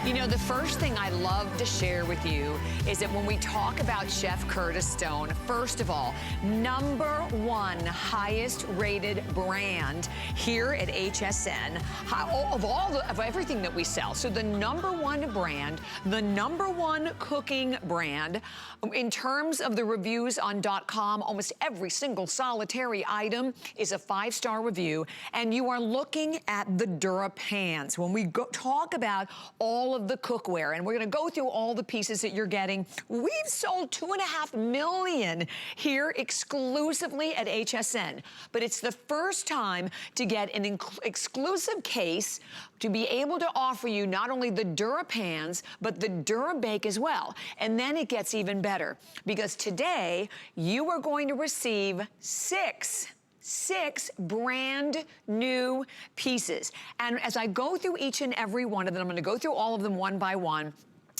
You know, the first thing I love to share with you is that when we talk about Chef Curtis Stone, first of all, #1 highest rated brand here at HSN of everything that we sell. So the #1 brand, the #1 cooking brand. In terms of the reviews on .com, almost every single solitary item is a 5-star review, and you are looking at the DuraPans. When we talk about all of the cookware, and we're gonna go through all the pieces that you're getting, we've sold 2.5 million here exclusively at HSN. But it's the first time to get an exclusive case to be able to offer you not only the DuraPans, but the DuraBake as well. And then it gets even better, because today you are going to receive six brand new pieces. And as I go through each and every one of them, I'm gonna go through all of them one by one.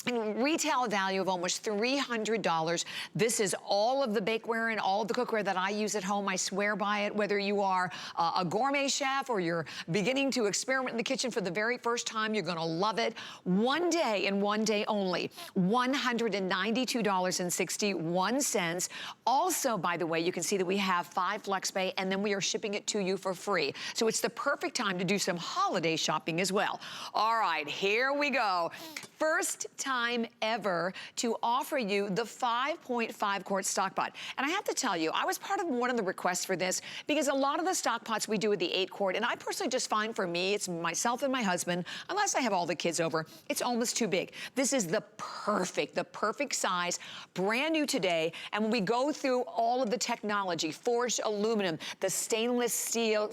Retail value of almost $300. This is all of the bakeware and all of the cookware that I use at home. I swear by it, whether you are a gourmet chef or you're beginning to experiment in the kitchen for the very first time, you're gonna love it. One day and one day only, $192.61. Also, by the way, you can see that we have 5 flex pay, and then we are shipping it to you for free. So it's the perfect time to do some holiday shopping as well. All right, here we go. First time ever to offer you the 5.5 quart Stockpot. And I have to tell you, I was part of one of the requests for this, because a lot of the Stockpots we do with the 8 quart, and I personally just find, for me, it's myself and my husband, unless I have all the kids over, it's almost too big. This is the perfect size, brand new today. And when we go through all of the technology, forged aluminum, the stainless steel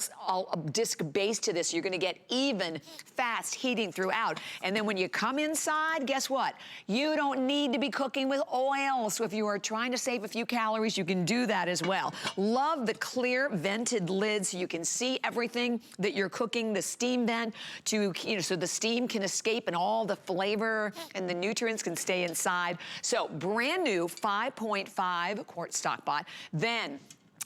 disc base to this, you're gonna get even fast heating throughout. And then when you come inside, guess what? You don't need to be cooking with oil. So if you are trying to save a few calories, you can do that as well. Love the clear vented lid so you can see everything that you're cooking, the steam vent to, so the steam can escape and all the flavor and the nutrients can stay inside. So brand new 5.5 quart Stockpot. Then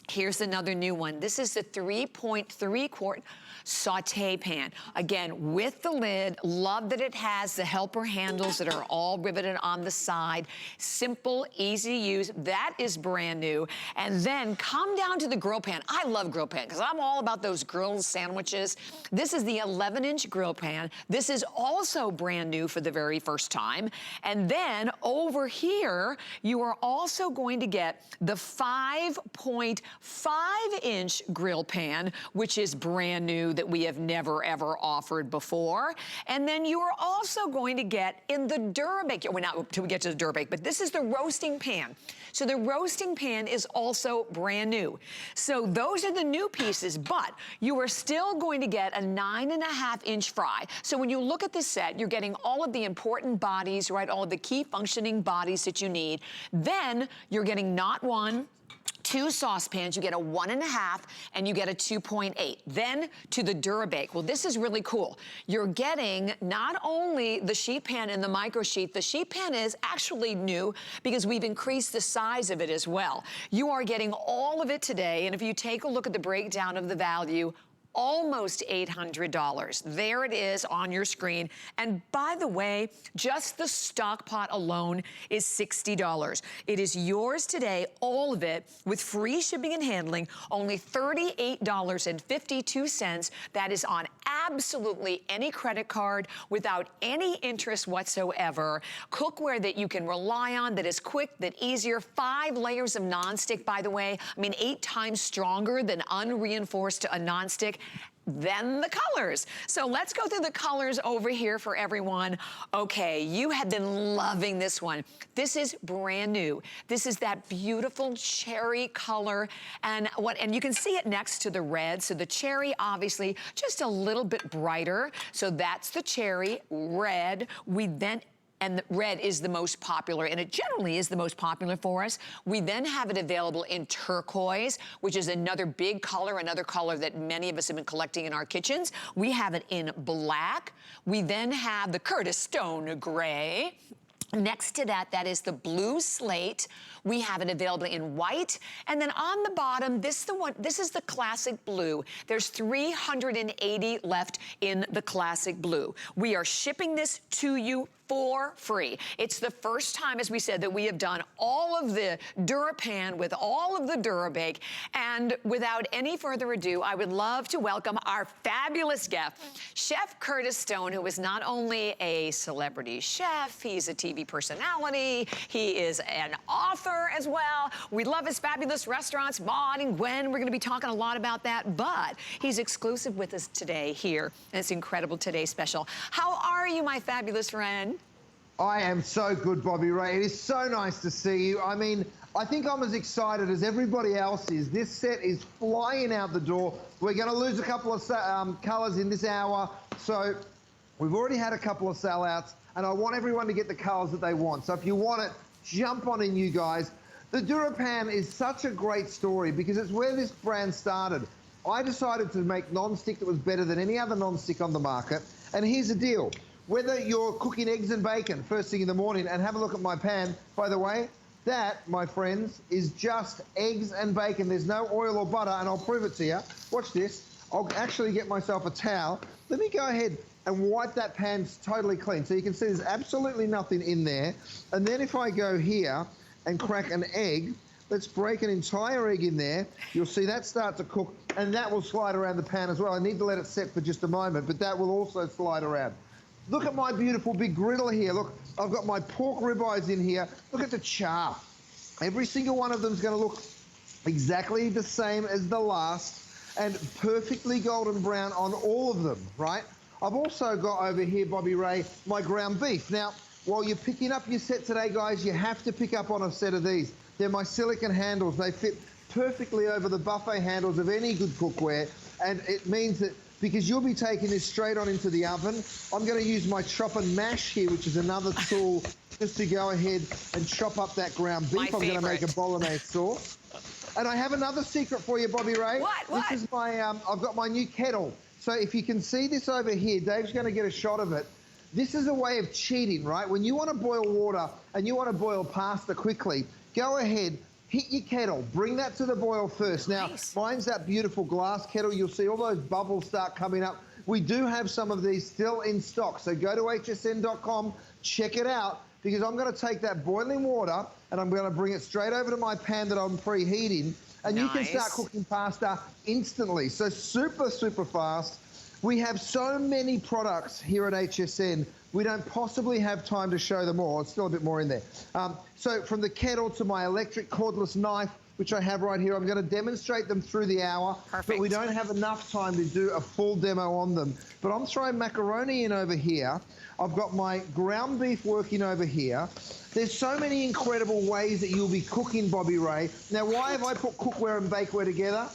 here's another new one. This is the 3.3 quart Saute Pan. Again, with the lid, love that it has the helper handles that are all riveted on the side. Simple, easy to use. That is brand new. And then come down to the grill pan. I love grill pan because I'm all about those grilled sandwiches. This is the 11-inch grill pan. This is also brand new for the very first time. And then over here, you are also going to get the 5.5-inch grill pan, which is brand new, that we have never ever offered before. And then you are also going to get in the DuraBake, well, not until we get to the DuraBake, but this is the roasting pan. So the roasting pan is also brand new. So those are the new pieces, but you are still going to get a 9.5-inch fry. So when you look at this set, you're getting all of the important bodies, right? All of the key functioning bodies that you need. Then you're getting not 1, 2 saucepans, you get a 1.5 and you get a 2.8. Then to the DuraBake. Well, this is really cool. You're getting not only the sheet pan and the micro sheet, the sheet pan is actually new because we've increased the size of it as well. You are getting all of it today, and if you take a look at the breakdown of the value, almost $800. There it is on your screen. And by the way, just the Stockpot alone is $60. It is yours today, all of it, with free shipping and handling, only $38.52. That is on absolutely any credit card without any interest whatsoever. Cookware that you can rely on, that is quick, that easier. 5 layers of nonstick, by the way. I mean, 8 times stronger than unreinforced nonstick. Then the colors. So let's go through the colors over here for everyone. Okay, you have been loving this one. This is brand new. This is that beautiful cherry color, and you can see it next to the red. So the cherry, obviously, just a little bit brighter. So that's the cherry red. And the red is the most popular, and it generally is the most popular for us. We then have it available in turquoise, which is another big color, another color that many of us have been collecting in our kitchens. We have it in black. We then have the Curtis Stone gray. Next to that, that is the blue slate. We have it available in white. And then on the bottom, this is the classic blue. There's 380 left in the classic blue. We are shipping this to you for free. It's the first time, as we said, that we have done all of the DuraPan with all of the DuraBake. And without any further ado, I would love to welcome our fabulous guest, Chef Curtis Stone, who is not only a celebrity chef, he's a TV personality, he is an author as well. We love his fabulous restaurants, Maud and Gwen. We're gonna be talking a lot about that, but he's exclusive with us today here. And it's Incredible Today special. How are you, my fabulous friend? I am so good, Bobby Ray. It is so nice to see you. I mean, I think I'm as excited as everybody else is. This set is flying out the door. We're going to lose a couple of colours in this hour. So we've already had a couple of sellouts, and I want everyone to get the colours that they want. So if you want it, jump on in, you guys. The DuraPan is such a great story because it's where this brand started. I decided to make non-stick that was better than any other non-stick on the market. And here's the deal. Whether you're cooking eggs and bacon first thing in the morning, and have a look at my pan, by the way, that, my friends, is just eggs and bacon. There's no oil or butter, and I'll prove it to you. Watch this. I'll actually get myself a towel. Let me go ahead and wipe that pan totally clean. So you can see there's absolutely nothing in there. And then if I go here and crack an egg, let's break an entire egg in there. You'll see that start to cook, and that will slide around the pan as well. I need to let it set for just a moment, but that will also slide around. Look at my beautiful big griddle here. Look, I've got my pork ribeyes in here. Look at the char. Every single one of them is going to look exactly the same as the last, and perfectly golden brown on all of them, right? I've also got over here, Bobby Ray, my ground beef. Now, while you're picking up your set today, guys, you have to pick up on a set of these. They're my silicone handles. They fit perfectly over the buffet handles of any good cookware, and it means that because you'll be taking this straight on into the oven. I'm going to use my chop and mash here, which is another tool, just to go ahead and chop up that ground beef. I'm going to make a bolognese sauce. And I have another secret for you, Bobby Ray. What? This is my, I've got my new kettle. So if you can see this over here, Dave's going to get a shot of it. This is a way of cheating, right? When you want to boil water and you want to boil pasta quickly, go ahead, hit your kettle, bring that to the boil first. Nice. Now, mine's that beautiful glass kettle. You'll see all those bubbles start coming up. We do have some of these still in stock, so go to hsn.com, check it out, because I'm going to take that boiling water and I'm going to bring it straight over to my pan that I'm preheating, and you can start cooking pasta instantly. So super, super fast. We have so many products here at HSN. We don't possibly have time to show them all. It's still a bit more in there. So from the kettle to my electric cordless knife, which I have right here, I'm going to demonstrate them through the hour. Perfect. But we don't have enough time to do a full demo on them. But I'm throwing macaroni in over here. I've got my ground beef working over here. There's so many incredible ways that you'll be cooking, Bobby Ray. Now, why have I put cookware and bakeware together?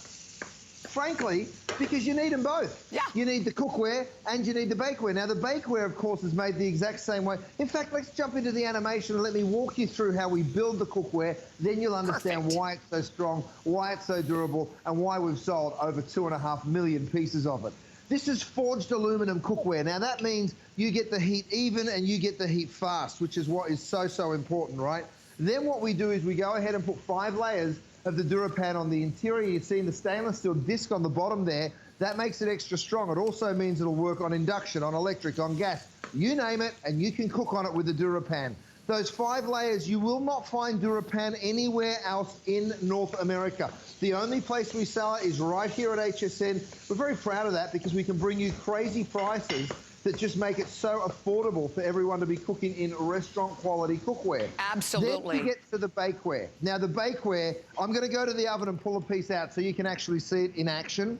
Frankly, because you need them both. Yeah. You need the cookware and you need the bakeware. Now, the bakeware, of course, is made the exact same way. In fact, let's jump into the animation and let me walk you through how we build the cookware. Then you'll understand why it's so strong, why it's so durable, and why we've sold over 2.5 million pieces of it. This is forged aluminum cookware. Now, that means you get the heat even and you get the heat fast, which is what is so, so important, right? Then what we do is we go ahead and put 5 layers of the DuraPan on the interior. You're seeing the stainless steel disc on the bottom there. That makes it extra strong. It also means it'll work on induction, on electric, on gas. You name it, and you can cook on it with the DuraPan. Those 5 layers, you will not find DuraPan anywhere else in North America. The only place we sell it is right here at HSN. We're very proud of that because we can bring you crazy prices that just make it so affordable for everyone to be cooking in restaurant quality cookware. Absolutely. Then we get to the bakeware. Now the bakeware, I'm going to go to the oven and pull a piece out so you can actually see it in action.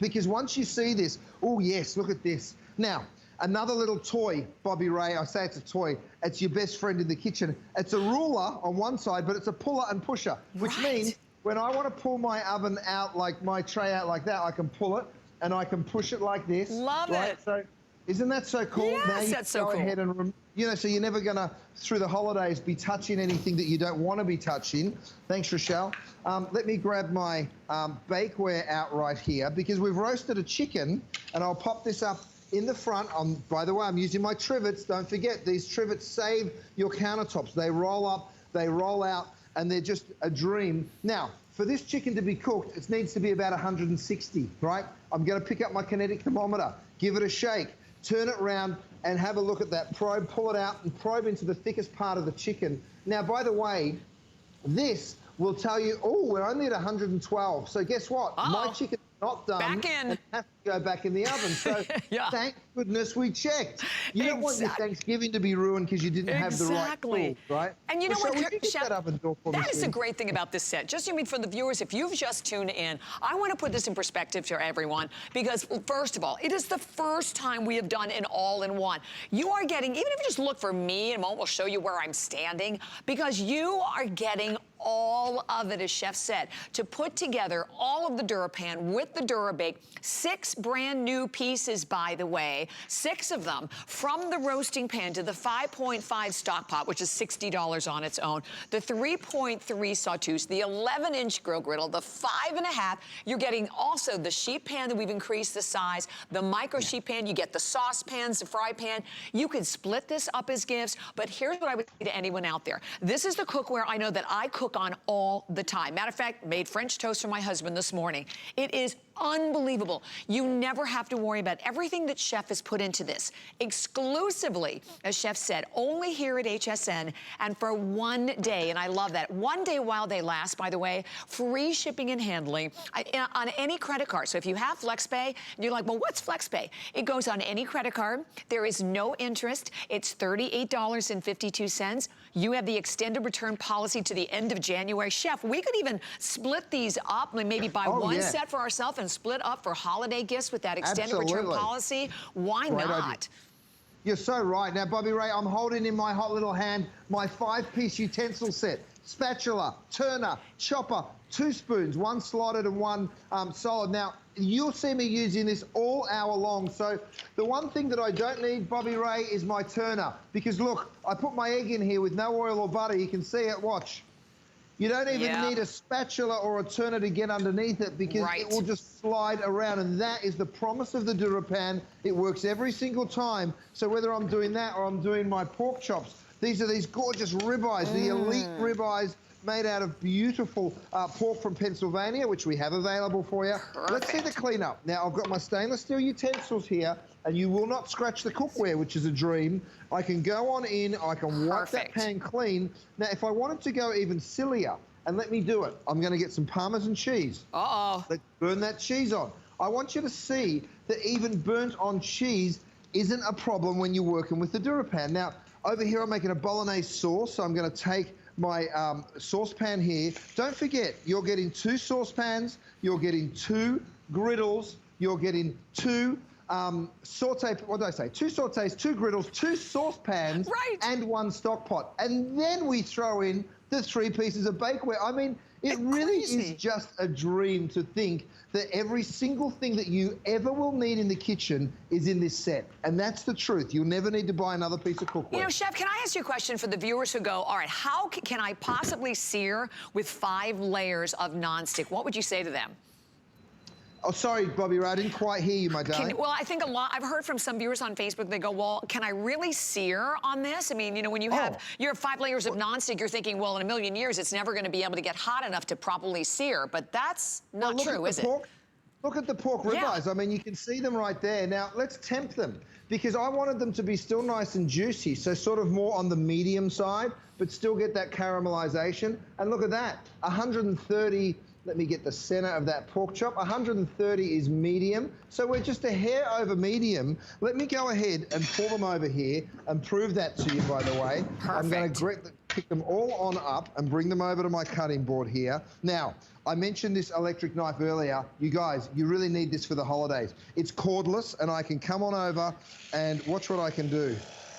Because once you see this, oh yes, look at this. Now, another little toy, Bobby Ray, I say it's a toy, it's your best friend in the kitchen. It's a ruler on one side, but it's a puller and pusher, which means when I want to pull my oven out, like my tray out like that, I can pull it and I can push it like this. Love it. So, isn't that so cool? Yes, now you that's so cool. ahead and, you know, so you're never going to, through the holidays, be touching anything that you don't want to be touching. Thanks, Rochelle. Let me grab my bakeware out right here because we've roasted a chicken, and I'll pop this up in the front, by the way, I'm using my trivets. Don't forget, these trivets save your countertops. They roll up, they roll out, and they're just a dream. Now, for this chicken to be cooked, it needs to be about 160, right? I'm going to pick up my kinetic thermometer, give it a shake, turn it around, and have a look at that probe, pull it out, and probe into the thickest part of the chicken. Now, by the way, this will tell you, oh, we're only at 112. So guess what? My chicken's not done. Back in. And has to go back in the oven. So thank goodness we checked. You don't want your Thanksgiving to be ruined because you didn't have the right tools, right? And you know Michelle, what, would you get Chef, that oven door for me, that is the please? great thing about this set. Just, for the viewers, if you've just tuned in, I want to put this in perspective to everyone because, first of all, it is the first time we have done an all-in-one. You are getting, even if you just look for me, in a moment we'll show you where I'm standing, because you are getting all of it, as Chef said, to put together all of the DuraPan with the DuraBake. 6 brand new pieces, by the way, 6 of them, from the roasting pan to the 5.5 Stockpot, which is $60 on its own, the 3.3 sauteuse, the 11-inch grill griddle, the 5.5. You're getting also the sheet pan that we've increased the size, the micro sheet pan. You get the saucepans, the fry pan. You could split this up as gifts, but here's what I would say to anyone out there. This is the cookware I know that I cook on all the time. Matter of fact, made French toast for my husband this morning. It is unbelievable. You never have to worry about everything that Chef has put into this. Exclusively, as Chef said, only here at HSN and for one day, and I love that. One day while they last, by the way, free shipping and handling on any credit card. So if you have FlexPay, and you're like, well, what's FlexPay? It goes on any credit card. There is no interest. It's $38.52. You have the extended return policy to the end of January. Chef, we could even split these up, maybe buy one set for ourselves and split up for holiday gifts with that extended return policy. Why not? Idea. You're so right. Now, Bobby Ray, I'm holding in my hot little hand my 5-piece utensil set. Spatula, turner, chopper, 2 spoons, 1 slotted and 1 solid. Now, you'll see me using this all hour long. So the one thing that I don't need, Bobby Ray, is my turner. Because look, I put my egg in here with no oil or butter. You can see it, watch. You don't even need a spatula or a turner to get underneath it because it will just slide around. And that is the promise of the DuraPan. It works every single time. So whether I'm doing that or I'm doing my pork chops, these are these gorgeous ribeyes, the elite ribeyes made out of beautiful pork from Pennsylvania, which we have available for you. Let's see the cleanup. Now, I've got my stainless steel utensils here, and you will not scratch the cookware, which is a dream. I can go on in, I can wipe that pan clean. Now, if I wanted to go even sillier, and let me do it, I'm going to get some Parmesan cheese. Let's burn that cheese on. I want you to see that even burnt on cheese isn't a problem when you're working with the DuraPan. Now, over here, I'm making a bolognese sauce, so I'm going to take my saucepan here. Don't forget, you're getting 2 saucepans, you're getting 2 griddles, you're getting 2 saute, what did I say? 2 sautés, 2 griddles, 2 saucepans, and 1 stockpot. And then we throw in the 3 pieces of bakeware. I mean, it really is just a dream to think that every single thing that you ever will need in the kitchen is in this set. And that's the truth. You'll never need to buy another piece of cookware. You know, Chef, can I ask you a question for the viewers who go, all right, how can I possibly sear with 5 layers of nonstick? What would you say to them? Oh, sorry, Bobby Ray, I didn't quite hear you, my darling. Well, I think a lot, I've heard from some viewers on Facebook, they go, well, can I really sear on this? I mean, you know, when you have your 5 layers of nonstick, you're thinking, well, in a million years, it's never going to be able to get hot enough to properly sear. But that's not true, is it? Look at the pork ribeyes. I mean, you can see them right there. Now, let's tempt them because I wanted them to be still nice and juicy, so sort of more on the medium side, but still get that caramelization. And look at that, 130. Let me get the center of that pork chop. 130 is medium, so we're just a hair over medium. Let me go ahead and pull them over here and prove that to you, by the way. I'm going to pick them all on up and bring them over to my cutting board here. Now, I mentioned this electric knife earlier. You guys, you really need this for the holidays. It's cordless, and I can come on over and watch what I can do.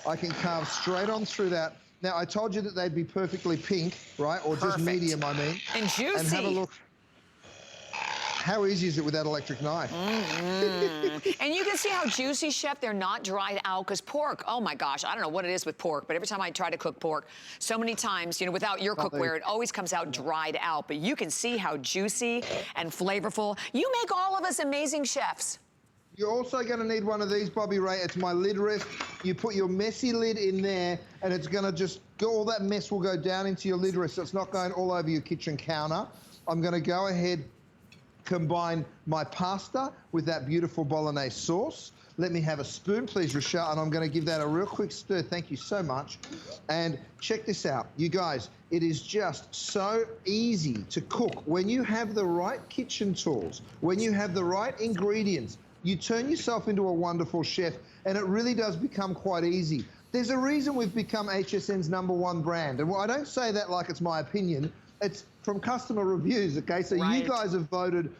I can carve straight on through that. Now, I told you that they'd be perfectly pink, right? Or just medium, I mean. And juicy. And have a look. How easy is it with that electric knife? And you can see how juicy, Chef, they're not dried out, because pork, oh my gosh, I don't know what it is with pork, but every time I try to cook pork, so many times, you know, without your cookware, it always comes out dried out, but you can see how juicy and flavorful. You make all of us amazing chefs. You're also going to need one of these, Bobby Ray. It's my lid rest. You put your messy lid in there, and it's going to just go, all that mess will go down into your lid rest, so it's not going all over your kitchen counter. I'm going to go ahead, combine my pasta with that beautiful bolognese sauce. Let me have a spoon, please, Rochelle, and I'm going to give that a real quick stir. Thank you so much. And check this out. You guys, it is just so easy to cook. When you have the right kitchen tools, when you have the right ingredients, you turn yourself into a wonderful chef, and it really does become quite easy. There's a reason we've become HSN's #1 brand. And I don't say that like it's my opinion. It's from customer reviews, okay? So you guys have voted,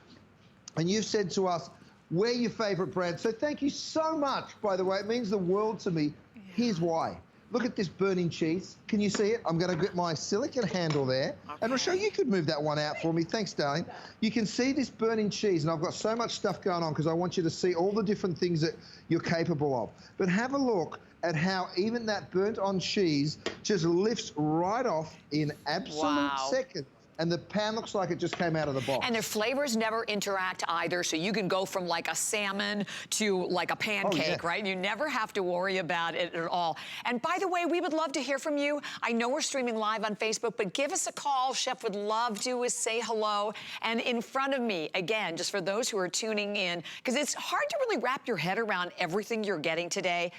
and you've said to us, we're your favorite brand. So thank you so much, by the way. It means the world to me. Yeah. Here's why. Look at this burning cheese. Can you see it? I'm going to get my silicone handle there. Okay. And Rochelle, you could move that one out for me. Thanks, darling. You can see this burning cheese, and I've got so much stuff going on because I want you to see all the different things that you're capable of. But have a look at how even that burnt-on cheese just lifts right off in absolute seconds. And the pan looks like it just came out of the box. And their flavors never interact either, so you can go from like a salmon to like a pancake, right? You never have to worry about it at all. And by the way, we would love to hear from you. I know we're streaming live on Facebook, but give us a call. Chef would love to say hello. And in front of me, again, just for those who are tuning in, because it's hard to really wrap your head around everything you're getting today.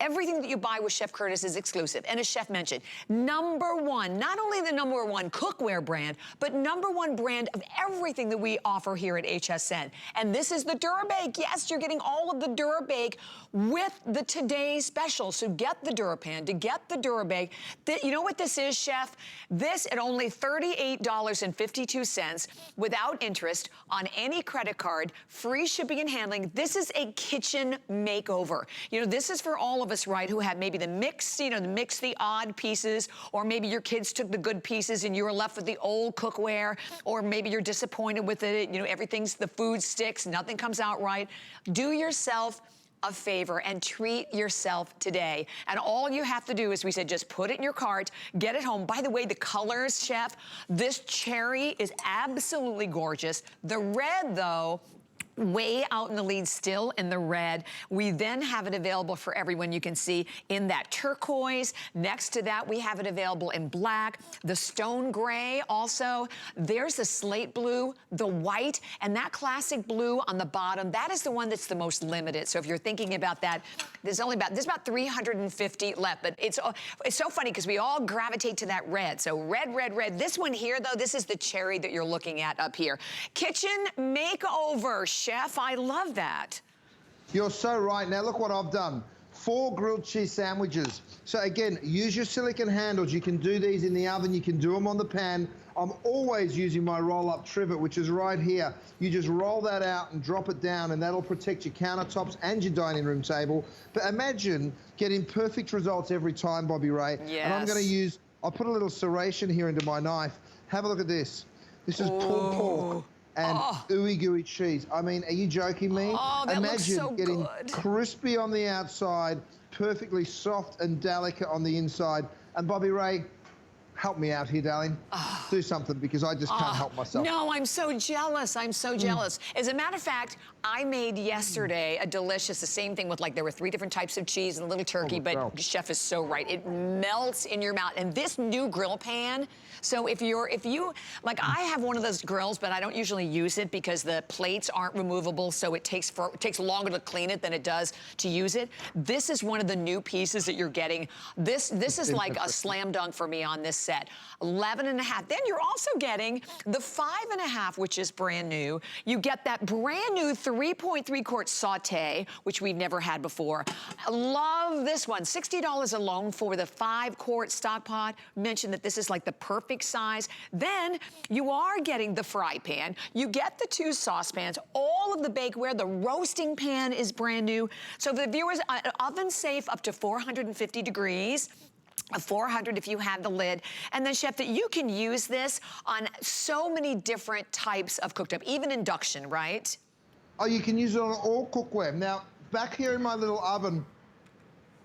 Everything that you buy with Chef Curtis is exclusive. And as Chef mentioned, #1, not only the #1 cookware brand, but #1 brand of everything that we offer here at HSN. And this is the DuraBake. Yes, you're getting all of the DuraBake with the Today Special. So get the DuraPan to get the DuraBake. You know what this is, Chef? This at only $38.52 without interest on any credit card, free shipping and handling. This is a kitchen makeover. You know, this is for all of us, right, who have maybe the mix, the odd pieces, or maybe your kids took the good pieces and you were left with the old cookware, or maybe you're disappointed with it, everything's, the food sticks, nothing comes out right. Do yourself a favor and treat yourself today. And all you have to do is, we said, just put it in your cart, get it home. By the way, the colors, Chef, this cherry is absolutely gorgeous. The red, though, way out in the lead still in the red. We then have it available for everyone, you can see, in that turquoise. Next to that, we have it available in black, the stone gray also. There's the slate blue, the white, and that classic blue on the bottom. That is the one that's the most limited. So if you're thinking about that, there's about 350 left. But it's so funny because we all gravitate to that red. So red, red, red. This one here, though, this is the cherry that you're looking at up here. Kitchen makeover, Chef, I love that. You're so right. Now look what I've done. 4 grilled cheese sandwiches. So again, use your silicone handles. You can do these in the oven. You can do them on the pan. I'm always using my roll-up trivet, which is right here. You just roll that out and drop it down, and that'll protect your countertops and your dining room table. But imagine getting perfect results every time, Bobby Ray. Yes. And I'm going to use, I'll put a little serration here into my knife. Have a look at this. This is pulled pork and ooey gooey cheese. I mean, are you joking me? Oh, that looks so getting good. Crispy on the outside, perfectly soft and delicate on the inside. And Bobby Ray, help me out here, darling. Do something, because I just can't help myself. No, I'm so jealous. I'm so jealous. As a matter of fact, I made yesterday a delicious, the same thing with, like, there were 3 different types of cheese and a little turkey, but Chef is so right. It melts in your mouth. And this new grill pan, so if you, like, I have one of those grills, but I don't usually use it because the plates aren't removable, so it takes longer to clean it than it does to use it. This is one of the new pieces that you're getting. This is like a slam dunk for me on this set. 11.5. Then you're also getting the 5.5, which is brand new. You get that brand new 3.3 quart saute, which we've never had before. I love this one. $60 alone for the 5 quart Stockpot. Mentioned that this is like the perfect size. Then you are getting the Frypan. You get the 2 saucepans, all of the bakeware. The roasting pan is brand new. So for the viewers, oven safe up to 450 degrees. 400 if you have the lid. And then, Chef, that you can use this on so many different types of cooktop, even induction, right? Oh, you can use it on all cookware. Now, back here in my little oven,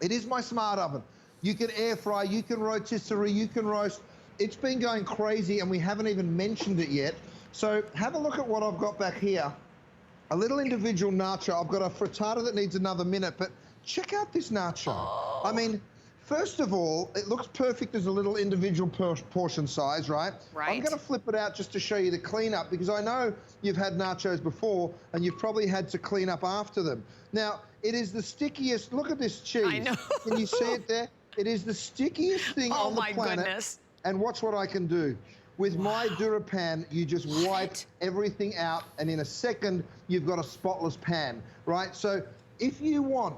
it is my smart oven. You can air fry, you can rotisserie, you can roast. It's been going crazy, and we haven't even mentioned it yet. So have a look at what I've got back here. a little individual nacho. I've got a frittata that needs another minute, but check out this nacho. Oh. I mean, first of all, it looks perfect as a little individual portion size, right? Right. I'm going to flip it out just to show you the cleanup, because I know you've had nachos before and you've probably had to clean up after them. Now, it is the stickiest. Look at this cheese. I know. Can you see it there? It is the stickiest thing on the planet. Oh, my goodness. And watch what I can do. With my DuraPan, you just wipe everything out, and in a second, you've got a spotless pan, right? So if you want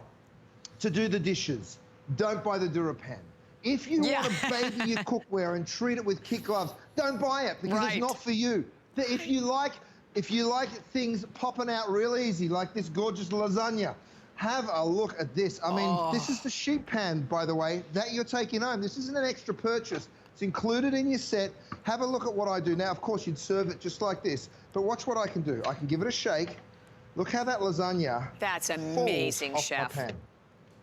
to do the dishes, don't buy the DuraPan. If you want to baby your cookware and treat it with kid gloves, don't buy it, because it's not for you. If you like things popping out real easy, like this gorgeous lasagna, have a look at this. I mean, this is the sheet pan, by the way, that you're taking home. This isn't an extra purchase. It's included in your set. Have a look at what I do. Now, of course, you'd serve it just like this, but watch what I can do. I can give it a shake. Look how that lasagna That's amazing, falls chef. off my pan.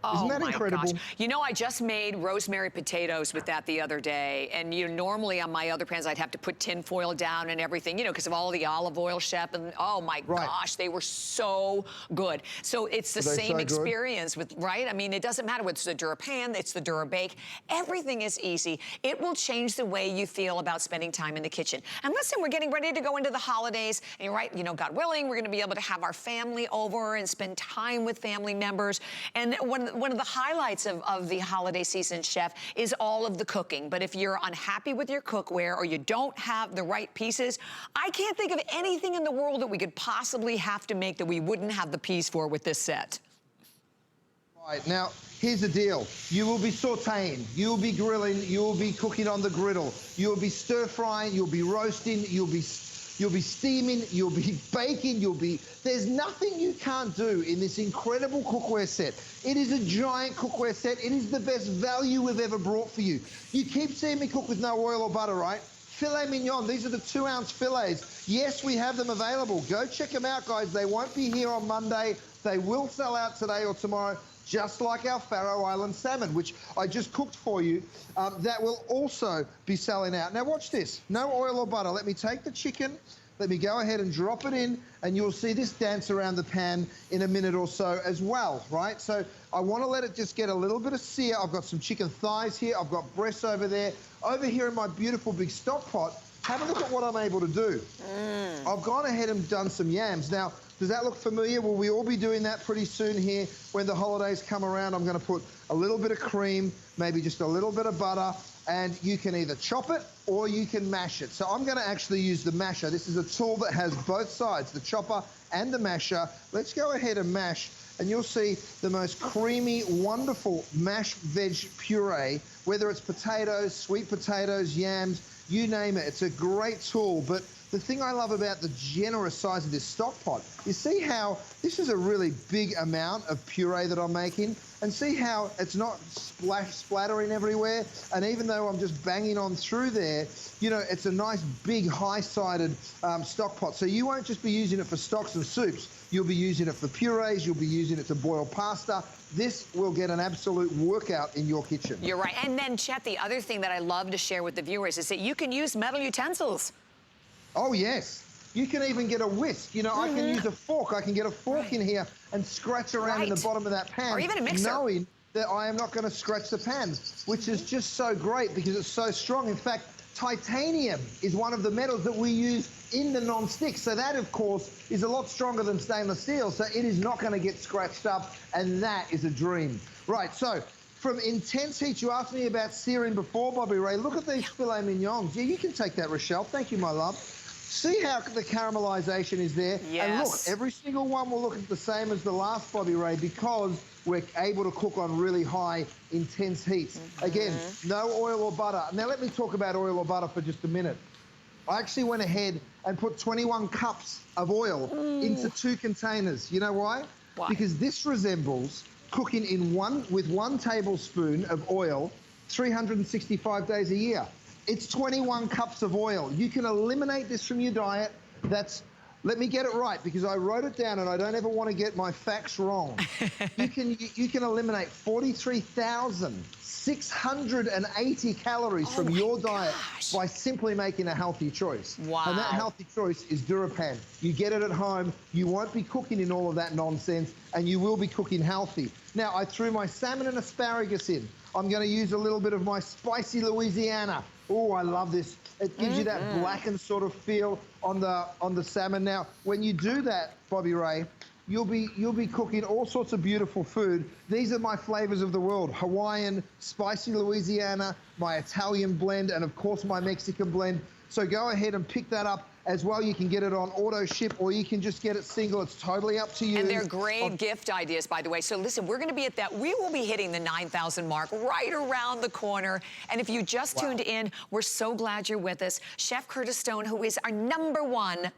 Oh, Isn't that incredible? Gosh. You know, I just made rosemary potatoes with that the other day. And, you know, normally on my other pans, I'd have to put tin foil down and everything, you know, because of all the olive oil, chef. And, oh, my gosh, they were so good. So it's the same experience with, right? I mean, it doesn't matter whether it's the DuraPan, it's the DuraBake. Everything is easy. It will change the way you feel about spending time in the kitchen. And listen, we're getting ready to go into the holidays. And you're right, you know, God willing, we're going to be able to have our family over and spend time with family members. And one of the highlights of the holiday season, chef, is all of the cooking. But if you're unhappy with your cookware or you don't have the right pieces, I can't think of anything in the world that we could possibly have to make that we wouldn't have the piece for with this set. Right, now, here's the deal. You will be sauteing, you will be grilling, you will be cooking on the griddle, you will be stir-frying, you'll be roasting, you'll be steaming, you'll be baking, there's nothing you can't do in this incredible cookware set. It is a giant cookware set. It is the best value we've ever brought for you. You keep seeing me cook with no oil or butter, right? Filet Mignon, these are the 2-ounce fillets. Yes, we have them available. Go check them out, guys. They won't be here on Monday. They will sell out today or tomorrow, just like our Faroe Island salmon, which I just cooked for you. That will also be selling out. Now watch this, no oil or butter. Let me take the chicken, let me go ahead and drop it in, and you'll see this dance around the pan in a minute or so as well, right? So I want to let it just get a little bit of sear. I've got some chicken thighs here. I've got breasts over there. Over here in my beautiful big stock pot, have a look at what I'm able to do. I've gone ahead and done some yams. Now, does that look familiar? Will we all be doing that pretty soon here when the holidays come around? I'm going to put a little bit of cream, maybe just a little bit of butter, and you can either chop it or you can mash it. So I'm going to actually use the masher. This is a tool that has both sides, the chopper and the masher. Let's go ahead and mash, and you'll see the most creamy, wonderful mashed veg puree, whether it's potatoes, sweet potatoes, yams, you name it. It's a great tool, but the thing I love about the generous size of this stock pot, you see how this is a really big amount of puree that I'm making, and see how it's not splattering everywhere, and even though I'm just banging on through there, you know, it's a nice big high-sided stock pot. So you won't just be using it for stocks and soups, you'll be using it for purees, you'll be using it to boil pasta. This will get an absolute workout in your kitchen. You're right. And then, Chet, the other thing that I love to share with the viewers is that you can use metal utensils. Oh, yes. You can even get a whisk. You know, I can use a fork. I can get a fork in here and scratch around in the bottom of that pan. Or even a mixer. Knowing that I am not going to scratch the pan, which is just so great because it's so strong. In fact, titanium is one of the metals that we use in the non-stick. So that, of course, is a lot stronger than stainless steel. So it is not going to get scratched up, and that is a dream. Right, so from intense heat, you asked me about searing before, Bobby Ray. Look at these filet mignons. Yeah, you can take that, Rochelle. Thank you, my love. See how the caramelization is there? Yes. And look, every single one will look the same as the last, Bobby Ray, because we're able to cook on really high, intense heats. Again, no oil or butter. Now, let me talk about oil or butter for just a minute. I actually went ahead and put 21 cups of oil into 2 containers. You know why? Why? Because this resembles cooking with 1 tablespoon of oil 365 days a year. It's 21 cups of oil. You can eliminate this from your diet. Let me get it right, because I wrote it down and I don't ever want to get my facts wrong. You can eliminate 43,000 680 calories from your diet by simply making a healthy choice. Wow. And that healthy choice is DuraPan. You get it at home, you won't be cooking in all of that nonsense, and you will be cooking healthy. Now, I threw my salmon and asparagus in. I'm going to use a little bit of my spicy Louisiana. Oh, I love this. It gives you that blackened sort of feel on the salmon. Now, when you do that, Bobby Ray, you'll be cooking all sorts of beautiful food. These are my flavors of the world: Hawaiian, spicy Louisiana, my Italian blend, and of course my Mexican blend. So go ahead and pick that up as well. You can get it on auto ship, or you can just get it single. It's totally up to you. And they're great gift ideas, by the way. So listen, we're going to be at that. We will be hitting the 9,000 mark right around the corner. And if you just tuned in, we're so glad you're with us. Chef Curtis Stone, who is our number one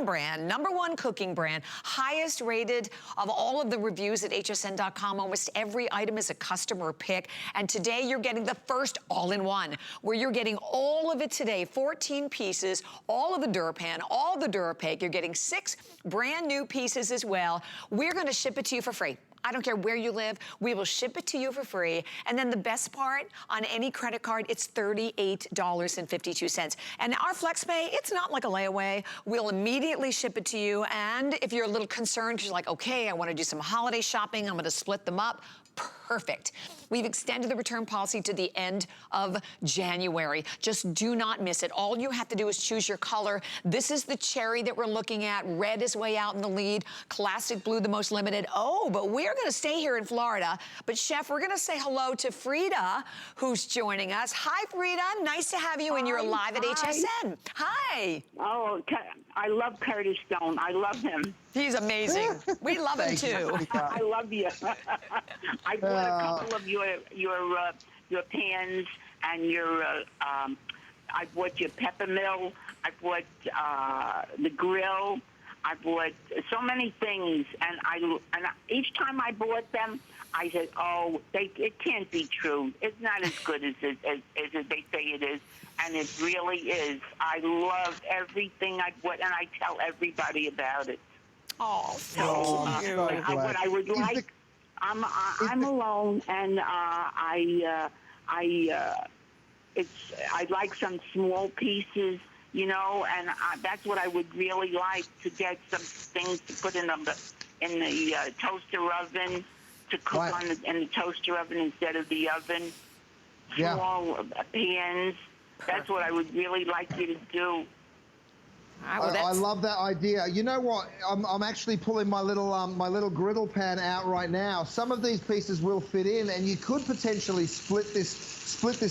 brand, number one cooking brand, highest rated of all of the reviews at hsn.com. Almost every item is a customer pick. And today you're getting the first all-in-one, where you're getting all of it today, 14 pieces, all of the DuraPan, all the DuraPan. You're getting 6 brand new pieces as well. We're going to ship it to you for free. I don't care where you live, we will ship it to you for free. And then the best part, on any credit card, it's $38.52. And our FlexPay, it's not like a layaway. We'll immediately ship it to you. And if you're a little concerned, because you're like, okay, I want to do some holiday shopping, I'm going to split them up, perfect. We've extended the return policy to the end of January. Just do not miss it. All you have to do is choose your color. This is the cherry that we're looking at. Red is way out in the lead. Classic blue, the most limited. Oh, but we're going to stay here in Florida. But Chef, we're going to say hello to Frida, who's joining us. Hi, Frida. Nice to have you, and you're live at HSN. Hi. Oh, I love Curtis Stone. I love him. He's amazing. We love him too. I love you. I bought a couple of your pans and your. I bought your pepper mill. I bought the grill. I bought so many things, and each time I bought them, I said, "Oh, it can't be true. It's not as good as they say it is." And it really is. I love everything I bought, and I tell everybody about it. Oh, thank you. What I would like, I'm alone, and I like some small pieces, you know, and that's what I would really like, to get some things to put in the toaster oven, to cook in the toaster oven instead of the oven. Small pans. That's what I would really like you to do. I love that idea. You know what? I'm actually pulling my little griddle pan out right now. Some of these pieces will fit in, and you could potentially split this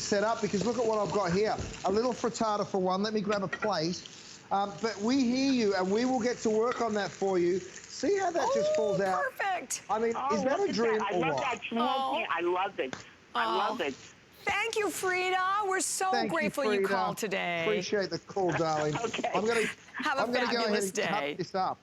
set up, because look at what I've got here. A little frittata for one. Let me grab a plate. But we hear you, and we will get to work on that for you. See how that just falls out? Perfect. I mean, is that a dream I love that small pan. I love it. I love it. Thank you, Frida. We're so grateful you called today. Appreciate the call, darling. Okay. I'm going Have a to go ahead fabulous and day. cut this up.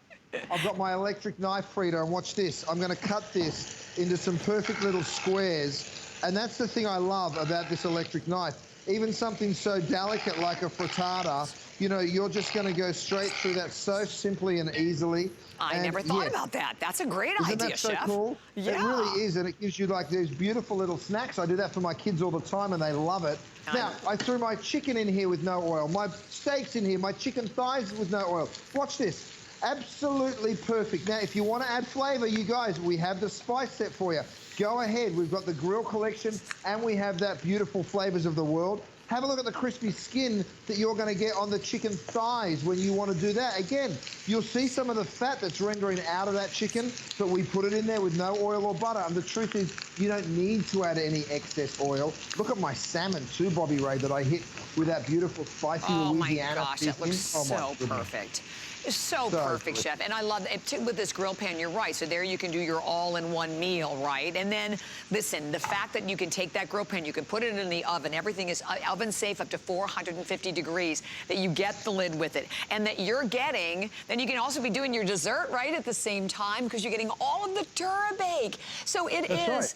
I've got my electric knife, Frida, and watch this. I'm going to cut this into some perfect little squares. And that's the thing I love about this electric knife. Even something so delicate like a frittata, you know, you're just going to go straight through that so simply and easily. I never thought about that. That's a great idea, Isn't that so Chef. cool? Yeah. It really is, and it gives you like these beautiful little snacks. I do that for my kids all the time, and they love it. Now, I threw my chicken in here with no oil, my steaks in here, my chicken thighs with no oil. Watch this. Absolutely perfect. Now, if you want to add flavor, you guys, we have the spice set for you. Go ahead. We've got the grill collection, and we have that beautiful flavors of the world. Have a look at the crispy skin that you're going to get on the chicken thighs when you want to do that. Again, you'll see some of the fat that's rendering out of that chicken, but we put it in there with no oil or butter. And the truth is, you don't need to add any excess oil. Look at my salmon too, Bobby Ray, that I hit with that beautiful spicy Louisiana. Oh my gosh, that looks so goodness. perfect. So perfect, good. Chef. And I love it too with this grill pan. You're right. So there you can do your all-in-one meal, right? And then, listen, the fact that you can take that grill pan, you can put it in the oven. Everything is oven safe up to 450 degrees, that you get the lid with it. And that you're getting, then you can also be doing your dessert, right, at the same time, because you're getting all of the DuraBake. So it is,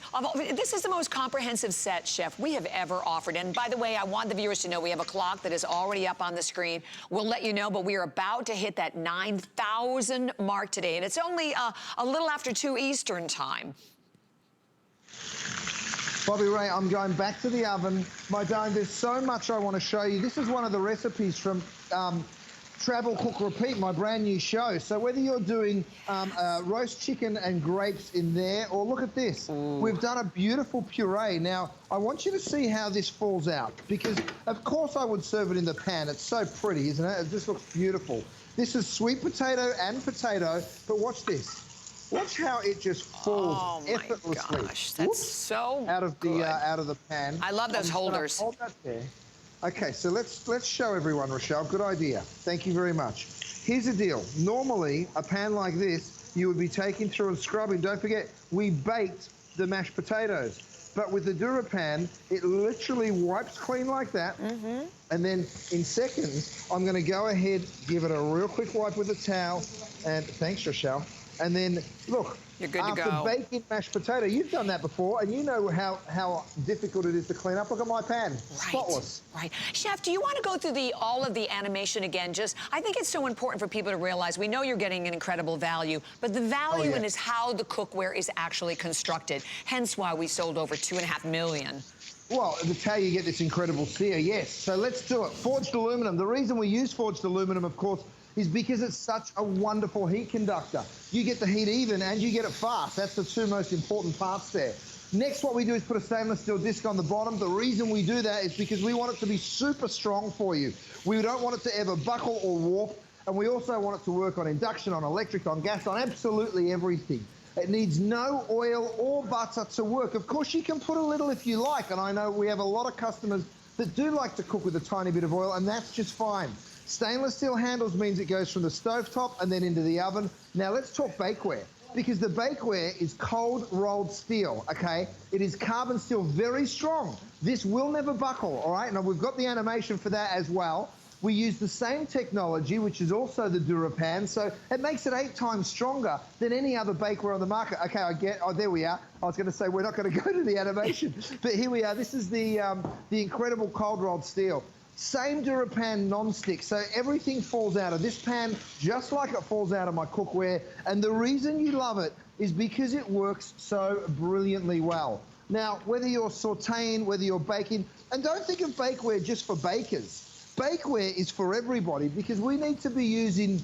this is the most comprehensive set, Chef, we have ever offered. And by the way, I want the viewers to know we have a clock that is already up on the screen. We'll let you know, but we are about to hit that 9,000 mark today, and it's only a little after 2 Eastern time. Bobby Ray, I'm going back to the oven. My darling, there's so much I want to show you. This is one of the recipes from Travel, Cook, Repeat, my brand new show. So whether you're doing roast chicken and grapes in there, or look at this. Ooh. We've done a beautiful puree. Now, I want you to see how this falls out, because of course I would serve it in the pan. It's so pretty, isn't it? It just looks beautiful. This is sweet potato and potato, but watch this. Watch how it just falls effortlessly. Oh my gosh, that's so out of good. Out of the pan. I love those holders. Hold that there. Okay, so let's show everyone, Rochelle. Good idea. Thank you very much. Here's the deal. Normally, a pan like this, you would be taking through and scrubbing. Don't forget, we baked the mashed potatoes. But with the DuraPan, it literally wipes clean like that. Mm-hmm. And then in seconds, I'm going to go ahead, give it a real quick wipe with a towel. And thanks, Rochelle. And then, look, you're good to go. After baking mashed potato, you've done that before, and you know how difficult it is to clean up. Look at my pan, spotless. Right. Chef, do you want to go through all of the animation again? I think it's so important for people to realize, we know you're getting an incredible value, but the value in is how the cookware is actually constructed. Hence why we sold over 2.5 million. Well, that's how you get this incredible sear, yes. So let's do it. Forged aluminum. The reason we use forged aluminum, of course, is because it's such a wonderful heat conductor. You get the heat even and you get it fast. That's the two most important parts there. Next, what we do is put a stainless steel disc on the bottom. The reason we do that is because we want it to be super strong for you. We don't want it to ever buckle or warp, and we also want it to work on induction, on electric, on gas, on absolutely everything. It needs no oil or butter to work. Of course, you can put a little if you like, and I know we have a lot of customers that do like to cook with a tiny bit of oil, and that's just fine. Stainless steel handles means it goes from the stovetop and then into the oven. Now let's talk bakeware, because the bakeware is cold rolled steel, okay? It is carbon steel, very strong. This will never buckle, all right? Now we've got the animation for that as well. We use the same technology, which is also the DuraPan, so it makes it 8 times stronger than any other bakeware on the market. Okay, there we are. I was going to say we're not going to go to the animation, but here we are. This is the incredible cold rolled steel. Same DuraPan Nonstick, so everything falls out of this pan just like it falls out of my cookware, and the reason you love it is because it works so brilliantly well. Now, whether you're sauteing, whether you're baking, and don't think of bakeware just for bakers. Bakeware is for everybody, because we need to be using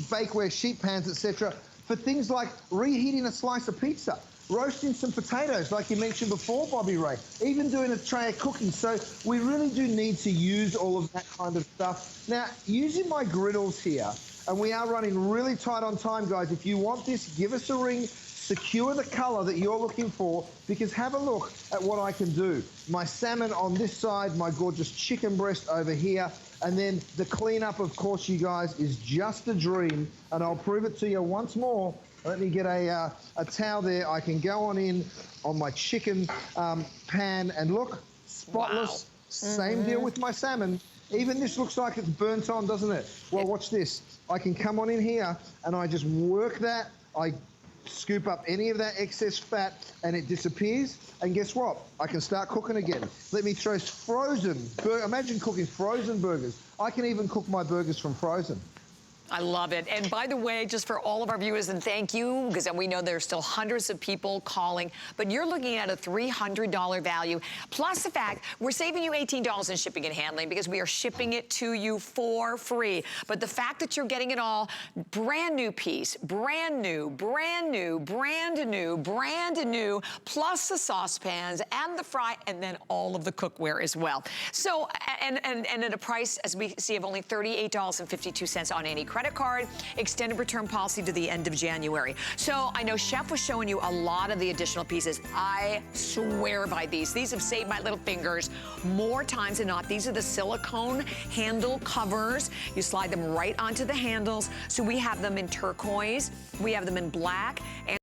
bakeware, sheet pans, etc., for things like reheating a slice of pizza, roasting some potatoes, like you mentioned before, Bobby Ray, even doing a tray of cooking. So we really do need to use all of that kind of stuff. Now, using my griddles here, and we are running really tight on time, guys. If you want this, give us a ring, secure the color that you're looking for, because have a look at what I can do. My salmon on this side, my gorgeous chicken breast over here, and then the cleanup, of course, you guys, is just a dream, and I'll prove it to you once more. Let me get a towel there. I can go on in on my chicken pan, and look, spotless. Wow. Same deal with my salmon. Even this looks like it's burnt on, doesn't it? Well, watch this. I can come on in here, and I just work that. I scoop up any of that excess fat, and it disappears. And guess what? I can start cooking again. Let me throw frozen. Imagine cooking frozen burgers. I can even cook my burgers from frozen. I love it. And by the way, just for all of our viewers, and thank you, because we know there's still hundreds of people calling, but you're looking at a $300 value, plus the fact we're saving you $18 in shipping and handling, because we are shipping it to you for free. But the fact that you're getting it all, brand new piece, brand new, brand new, brand new, brand new, plus the saucepans and the fry, and then all of the cookware as well. So, and at a price, as we see, of only $38.52 on any credit card, extended return policy to the end of January. So I know Chef was showing you a lot of the additional pieces. I swear by these. These have saved my little fingers more times than not. These are the silicone handle covers. You slide them right onto the handles. So we have them in turquoise, we have them in black, and